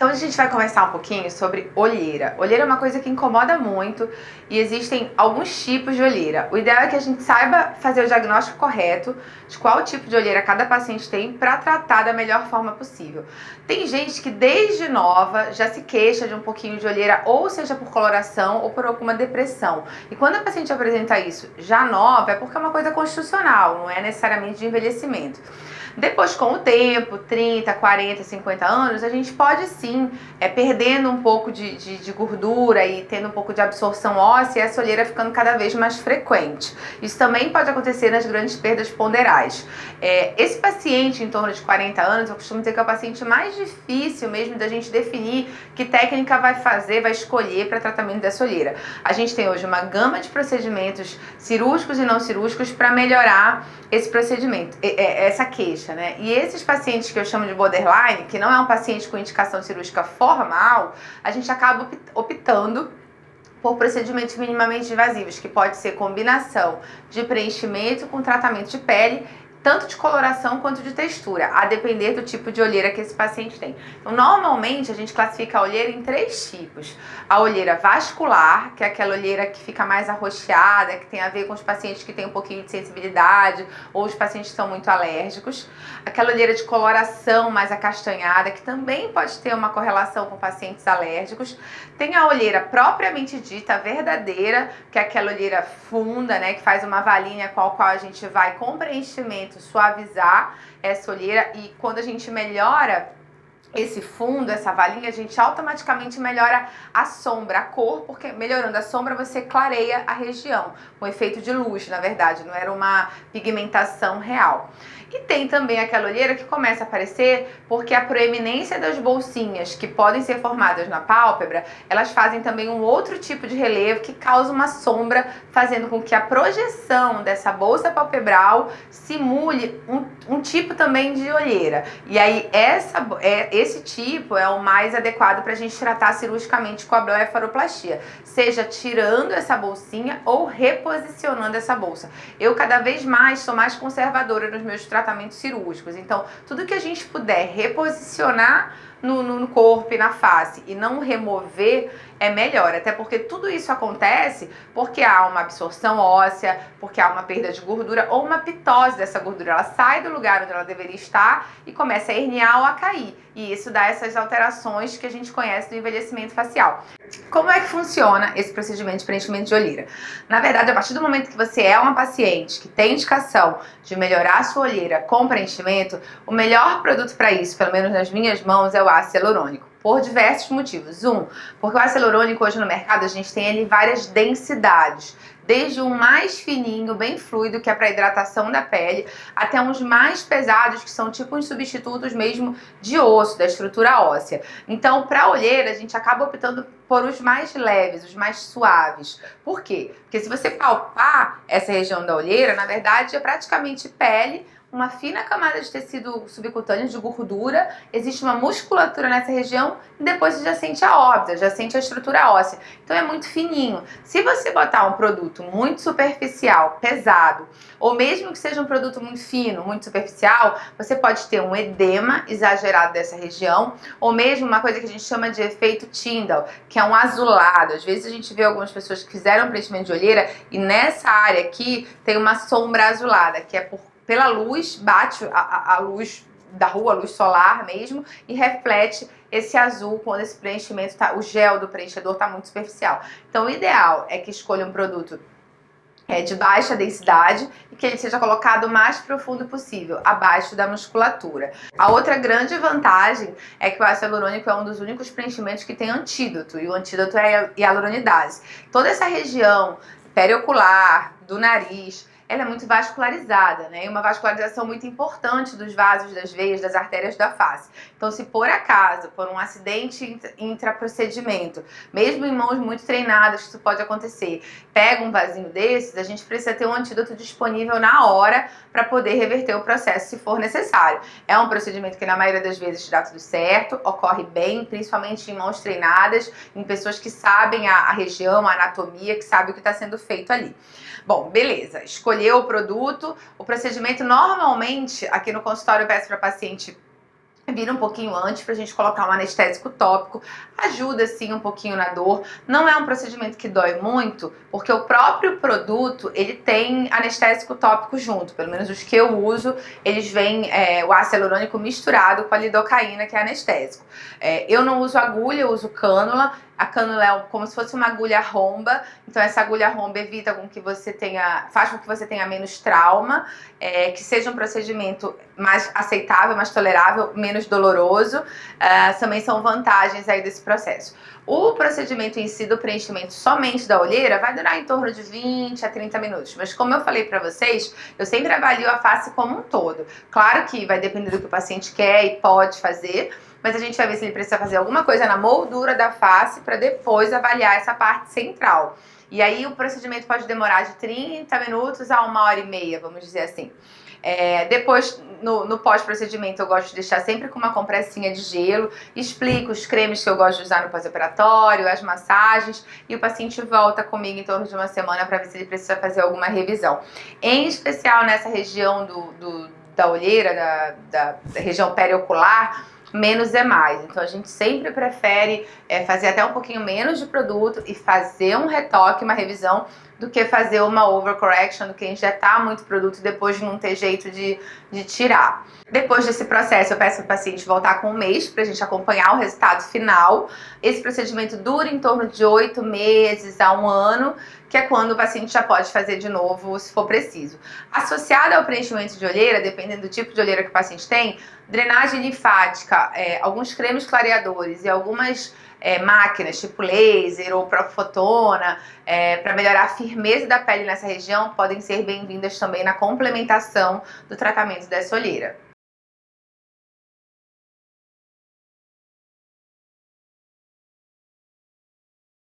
Então a gente vai conversar um pouquinho sobre olheira. Olheira é uma coisa que incomoda muito e existem alguns tipos de olheira. O ideal é que a gente saiba fazer o diagnóstico correto de qual tipo de olheira cada paciente tem para tratar da melhor forma possível. Tem gente que desde nova já se queixa de um pouquinho de olheira, ou seja por coloração ou por alguma depressão. E quando a paciente apresenta isso já nova, é porque é uma coisa constitucional, não é necessariamente de envelhecimento. Depois, com o tempo, 30, 40, 50 anos, a gente pode sim, perdendo um pouco de gordura e tendo um pouco de absorção óssea, e essa olheira ficando cada vez mais frequente. Isso também pode acontecer nas grandes perdas ponderais. Esse paciente em torno de 40 anos, eu costumo dizer que é o paciente mais difícil mesmo da gente definir que técnica vai escolher para tratamento dessa olheira. A gente tem hoje uma gama de procedimentos cirúrgicos e não cirúrgicos para melhorar esse procedimento, essa queixa, né? E esses pacientes que eu chamo de borderline, que não é um paciente com indicação cirúrgica formal, a gente acaba optando por procedimentos minimamente invasivos, que pode ser combinação de preenchimento com tratamento de pele, tanto de coloração quanto de textura, a depender do tipo de olheira que esse paciente tem. Então, normalmente, a gente classifica a olheira em 3 tipos. A olheira vascular, que é aquela olheira que fica mais arroxeada, que tem a ver com os pacientes que têm um pouquinho de sensibilidade, ou os pacientes que são muito alérgicos. Aquela olheira de coloração mais acastanhada, que também pode ter uma correlação com pacientes alérgicos. Tem a olheira propriamente dita, verdadeira, que é aquela olheira funda, né, que faz uma valinha com a qual a gente vai com preenchimento suavizar essa olheira, e quando a gente melhora esse fundo, essa valinha, a gente automaticamente melhora a sombra, a cor, porque melhorando a sombra você clareia a região, com efeito de luz, na verdade, não era uma pigmentação real. E tem também aquela olheira que começa a aparecer porque a proeminência das bolsinhas que podem ser formadas na pálpebra, elas fazem também um outro tipo de relevo que causa uma sombra, fazendo com que a projeção dessa bolsa palpebral simule um tipo também de olheira. E aí esse tipo é o mais adequado para a gente tratar cirurgicamente com a blefaroplastia, seja tirando essa bolsinha ou reposicionando essa bolsa. Eu cada vez mais sou mais conservadora nos meus tratamentos cirúrgicos, então tudo que a gente puder reposicionar no corpo e na face e não remover é melhor, até porque tudo isso acontece porque há uma absorção óssea, porque há uma perda de gordura ou uma pitose dessa gordura, ela sai do lugar onde ela deveria estar e começa a herniar ou a cair, e isso dá essas alterações que a gente conhece do envelhecimento facial. Como é que funciona esse procedimento de preenchimento de olheira? Na verdade, a partir do momento que você é uma paciente que tem indicação de melhorar a sua olheira com preenchimento, o melhor produto para isso, pelo menos nas minhas mãos, é o ácido hialurônico. Por diversos motivos. Porque o ácido hialurônico hoje no mercado a gente tem ele várias densidades. Desde um mais fininho, bem fluido, que é para hidratação da pele, até uns mais pesados, que são tipo uns substitutos mesmo de osso, da estrutura óssea. Então, para a olheira, a gente acaba optando por os mais leves, os mais suaves. Por quê? Porque se você palpar essa região da olheira, na verdade é praticamente pele, uma fina camada de tecido subcutâneo, de gordura, existe uma musculatura nessa região e depois você já sente a órbita, já sente a estrutura óssea. Então é muito fininho. Se você botar um produto muito superficial, pesado, ou mesmo que seja um produto muito fino, muito superficial, você pode ter um edema exagerado dessa região, ou mesmo uma coisa que a gente chama de efeito Tyndall, que é um azulado. Às vezes a gente vê algumas pessoas que fizeram preenchimento de olheira e nessa área aqui tem uma sombra azulada, que é pela luz, bate a luz da rua, a luz solar mesmo, e reflete esse azul quando esse preenchimento o gel do preenchedor está muito superficial. Então o ideal é que escolha um produto de baixa densidade e que ele seja colocado o mais profundo possível, abaixo da musculatura. A outra grande vantagem é que o ácido hialurônico é um dos únicos preenchimentos que tem antídoto, e o antídoto é a hialuronidase. Toda essa região periocular, do nariz, ela é muito vascularizada, né? E uma vascularização muito importante dos vasos, das veias, das artérias da face. Então, se por acaso, por um acidente intraprocedimento, mesmo em mãos muito treinadas, que isso pode acontecer, pega um vasinho desses, a gente precisa ter um antídoto disponível na hora para poder reverter o processo se for necessário. É um procedimento que na maioria das vezes dá tudo certo, ocorre bem, principalmente em mãos treinadas, em pessoas que sabem a região, a anatomia, que sabem o que está sendo feito ali. Bom, beleza, escolheu o produto, o procedimento normalmente, aqui no consultório eu peço para paciente vira um pouquinho antes pra gente colocar um anestésico tópico, ajuda sim um pouquinho na dor. Não é um procedimento que dói muito, porque o próprio produto, ele tem anestésico tópico junto, pelo menos os que eu uso, eles vêm o ácido hialurônico misturado com a lidocaína, que é anestésico. Eu não uso agulha, eu uso cânula. A cânula é como se fosse uma agulha romba, então essa agulha romba evita com que você tenha, faz com que você tenha menos trauma, que seja um procedimento mais aceitável, mais tolerável, menos doloroso. Também são vantagens aí desse processo. O procedimento em si do preenchimento somente da olheira vai durar em torno de 20 a 30 minutos. Mas como eu falei pra vocês, eu sempre avalio a face como um todo. Claro que vai depender do que o paciente quer e pode fazer, mas a gente vai ver se ele precisa fazer alguma coisa na moldura da face para depois avaliar essa parte central. E aí o procedimento pode demorar de 30 minutos a 1h30, vamos dizer assim. Depois, no pós-procedimento, eu gosto de deixar sempre com uma compressinha de gelo, explico os cremes que eu gosto de usar no pós-operatório, as massagens, e o paciente volta comigo em torno de uma semana para ver se ele precisa fazer alguma revisão. Em especial nessa região da olheira, da região periocular, menos é mais. Então a gente sempre prefere fazer até um pouquinho menos de produto e fazer um retoque, uma revisão, do que fazer uma overcorrection, do que injetar muito produto e depois não ter jeito de tirar. Depois desse processo, eu peço para o paciente voltar com um mês para a gente acompanhar o resultado final. Esse procedimento dura em torno de 8 meses a 1 ano, que é quando o paciente já pode fazer de novo, se for preciso. Associado ao preenchimento de olheira, dependendo do tipo de olheira que o paciente tem, drenagem linfática, alguns cremes clareadores e algumas máquinas, tipo laser ou próprio fotona, para melhorar a firmeza da pele nessa região, podem ser bem-vindas também na complementação do tratamento dessa olheira.